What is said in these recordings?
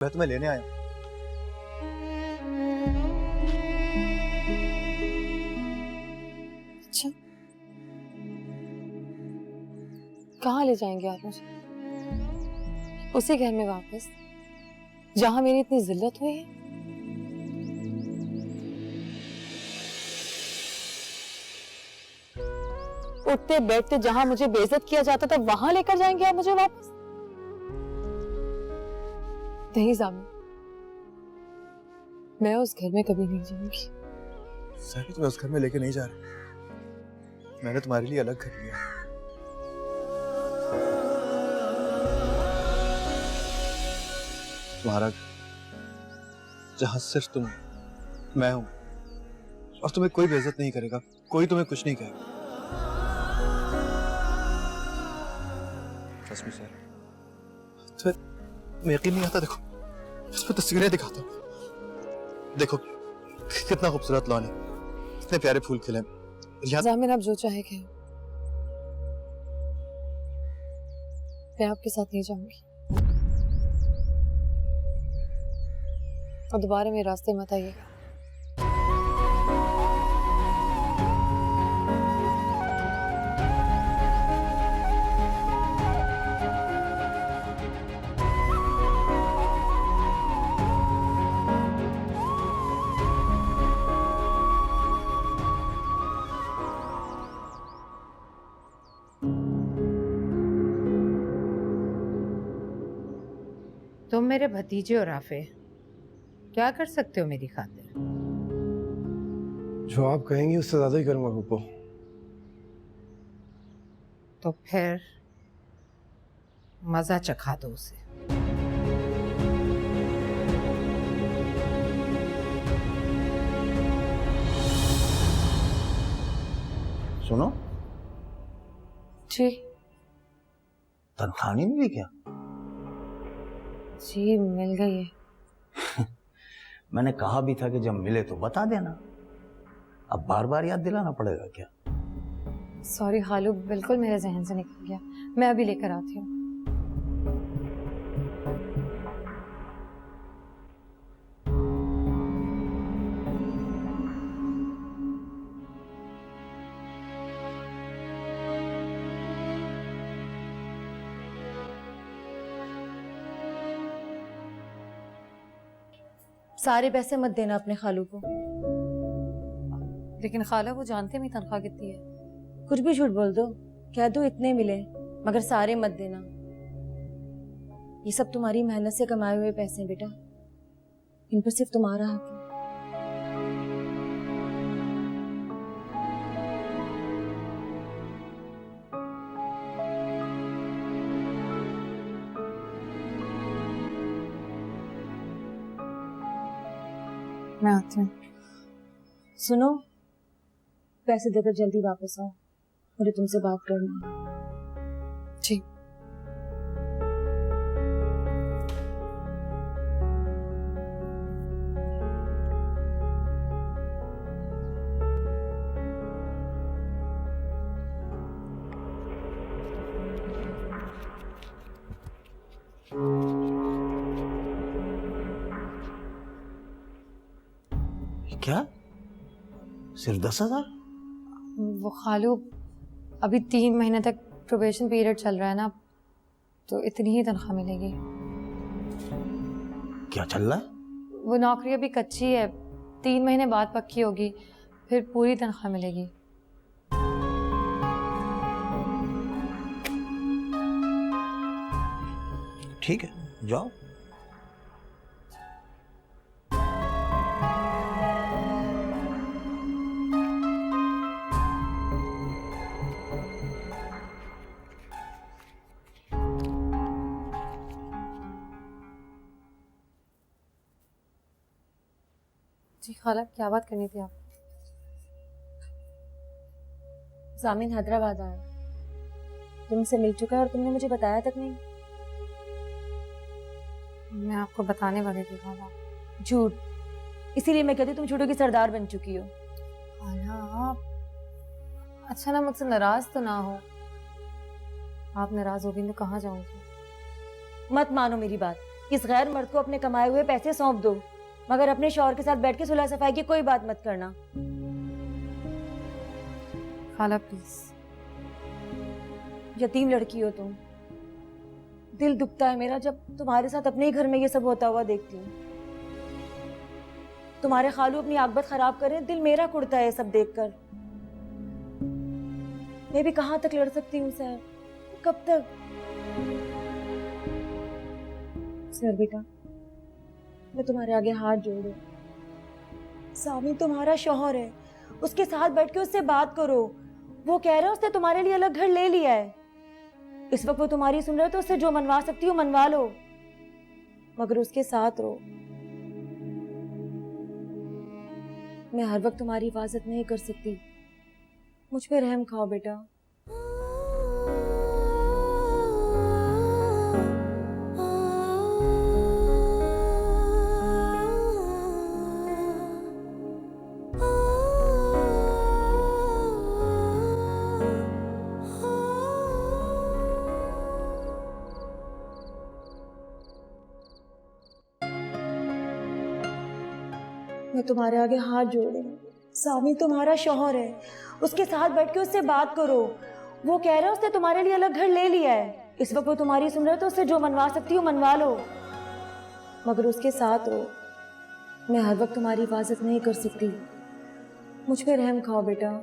मैं तुम्हें लेने आया हूँ। अच्छा, कहाँ ले जाएंगे आप मुझे? उसी घर में वापस जहां मेरी इतनी जिल्लत हुई है? उठते बैठते जहां मुझे बेइज्जत किया जाता था वहां लेकर जाएंगे आप मुझे वापस? नहीं जामी, मैं उस घर में कभी नहीं जाऊंगी। सारी तुम्हें उस घर में लेके नहीं जा रहा। मैंने तुम्हारे लिए अलग घर लिया। तुम्हारा जहां सिर्फ तुम, मैं हूं और तुम्हें कोई बेइज्जत नहीं करेगा, कोई तुम्हें कुछ नहीं कहेगा। Trust me sir. तुम्हें यकीन नहीं आता? देखो, इसमें तस्वीरें दिखाता हूँ। देखो कितना खूबसूरत लॉन है, कितने प्यारे फूल खिले। जामिन, आप जो चाहे कहें, मैं आपके साथ नहीं जाऊंगी। और दोबारा मेरे रास्ते मत आइएगा। तुम मेरे भतीजे हो राफे, क्या कर सकते हो मेरी खातिर? जो आप कहेंगी उससे ज्यादा ही करूंगा पप्पू। तो फिर मजा चखा दो उसे। सुनो, जी तनख्वाह नहीं मिली क्या? जी, मिल गई है। मैंने कहा भी था कि जब मिले तो बता देना। अब बार बार याद दिलाना पड़ेगा क्या? सॉरी खालू, बिल्कुल मेरे जहन से निकल गया। मैं अभी लेकर आती हूँ। सारे पैसे मत देना अपने खालू को। लेकिन खाला, वो जानते हैं मेरी तनख्वाह कितनी है। कुछ भी झूठ बोल दो, कह दो इतने मिले, मगर सारे मत देना। ये सब तुम्हारी मेहनत से कमाए हुए पैसे हैं बेटा, इन पर सिर्फ तुम्हारा हक है। मैं आती हूँ। सुनो, पैसे देकर जल्दी वापस आओ, मुझे तुमसे बात करनी है। जी। क्या? सिर्फ 10,000? वो खालू, अभी 3 महीने तक प्रोबेशन पीरियड चल रहा है ना, तो इतनी ही तनख्वाह मिलेगी। क्या चल रहा है? वो नौकरी अभी कच्ची है, 3 महीने बाद पक्की होगी, फिर पूरी तनख्वाह मिलेगी। ठीक है, जाओ। जी खाला, क्या बात करनी थी आप? जामिन हैदराबाद आया, तुमसे मिल चुका है और तुमने मुझे बताया तक नहीं। मैं आपको बताने वाली थी खाला। झूठ, इसीलिए मैं कहती हूँ तुम झूठों की सरदार बन चुकी हो। खाला, आप अच्छा ना मुझसे नाराज तो ना हो। आप नाराज होगी तो कहाँ जाऊंगी? मत मानो मेरी बात, इस गैर मर्द को अपने कमाए हुए पैसे सौंप दो, मगर अपने शौहर के साथ बैठ के सुलह सफाई की कोई बात मत करना। खाला प्लीज। यतीम लड़की हो तुम। दिल दुखता है मेरा जब तुम्हारे साथ अपने ही घर में ये सब होता हुआ देखती हूँ। तुम्हारे खालू अपनी आकबत खराब करें, दिल मेरा कुड़ता है ये सब देखकर। मैं भी कहाँ तक लड़ सकती हूँ सर, कब तक? सर बेटा, मैं तुम्हारे आगे हाथ जोड़ू। सामी तुम्हारा शौहर है, उसके साथ बैठ के उससे बात करो। वो कह रहा है उसने तुम्हारे लिए अलग घर ले लिया है। इस वक्त वो तुम्हारी सुन रहा है तो उससे जो मनवा सकती हो मनवा लो, मगर उसके साथ रहो। मैं हर वक्त तुम्हारी हिफाजत नहीं कर सकती, मुझ पे रहम खाओ बेटा। मैं तुम्हारे आगे हाथ जोड़ रही हूँ। सामी तुम्हारा शौहर है, उसके साथ बैठ के उससे बात करो। वो कह रहा है उसने तुम्हारे लिए अलग घर ले लिया है। इस वक्त वो तुम्हारी सुन रहा है तो उससे जो मनवा सकती हो मनवा लो, मगर उसके साथ रहो। मैं हर वक्त तुम्हारी हिफाजत नहीं कर सकती, मुझ पे रहम खाओ बेटा।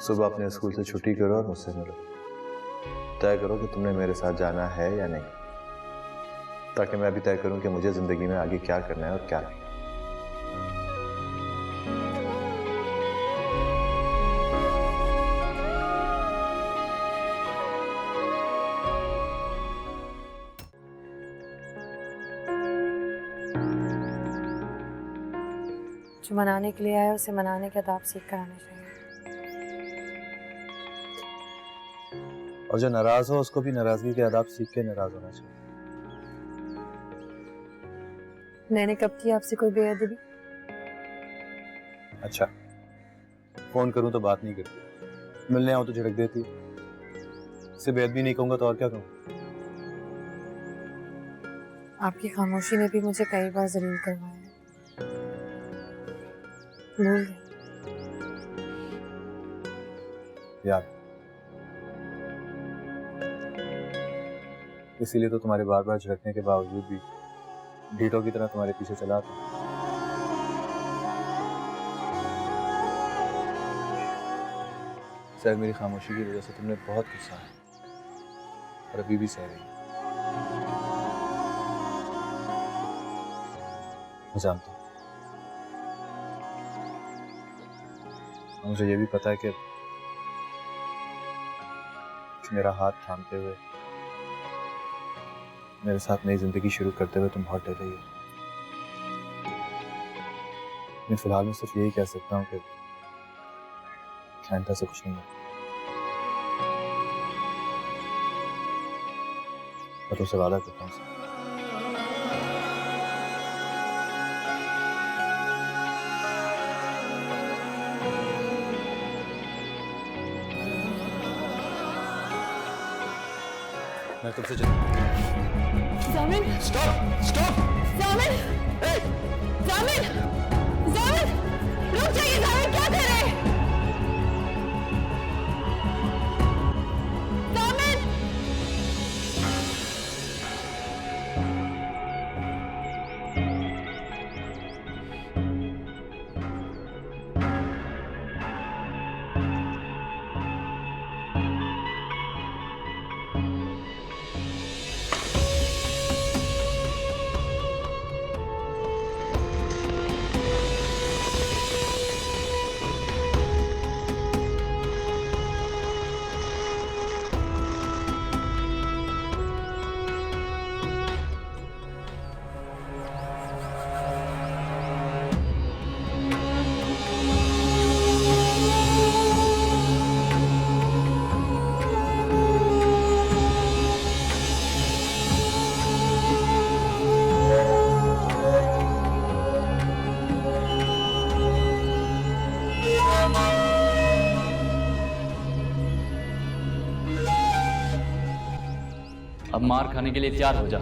सुबह अपने स्कूल से छुट्टी करो और मुझसे मिलो। तय करो कि तुमने मेरे साथ जाना है या नहीं, ताकि मैं भी तय करूं कि मुझे जिंदगी में आगे क्या करना है और क्या नहीं। जो मनाने के लिए आया उसे मनाने के आदाब सीख कर आने चाहिए। और जो नाराज हो उसको भी नाराजगी के आदाब सीख के नाराज होना चाहिए। मैंने कब की आपसे कोई बेअदबी? अच्छा, फोन करूं तो बात नहीं करती, मिलने आऊं तो झड़क देती। इसे बेअदबी नहीं कहूंगा तो और क्या कहूं? आपकी खामोशी ने भी मुझे कई बार जलील करवाया है। भूल गए? याद, इसीलिए तो तुम्हारे बार बार झड़कने के बावजूद भी ढीठों की तरह तुम्हारे पीछे चला था। शायद मेरी खामोशी की वजह से तुमने बहुत गुस्सा है और अभी भी सह रही। मैं जानता हूँ, मुझे ये भी पता है कि मेरा हाथ थामते हुए, मेरे साथ नई जिंदगी शुरू करते हुए तुम बहुत डर रही हो। मैं फिलहाल में सिर्फ यही कह सकता हूँ कि आइंदा से कुछ नहीं है। मैं तुमसे वादा करता हूँ। मैं तुमसे जामिन! स्टॉप! स्टॉप! जामिन! जामिन! जामिन! रुक जाइए जामिन, क्या कर रहे हैं? जामिन! अब मार खाने के लिए तैयार हो जा।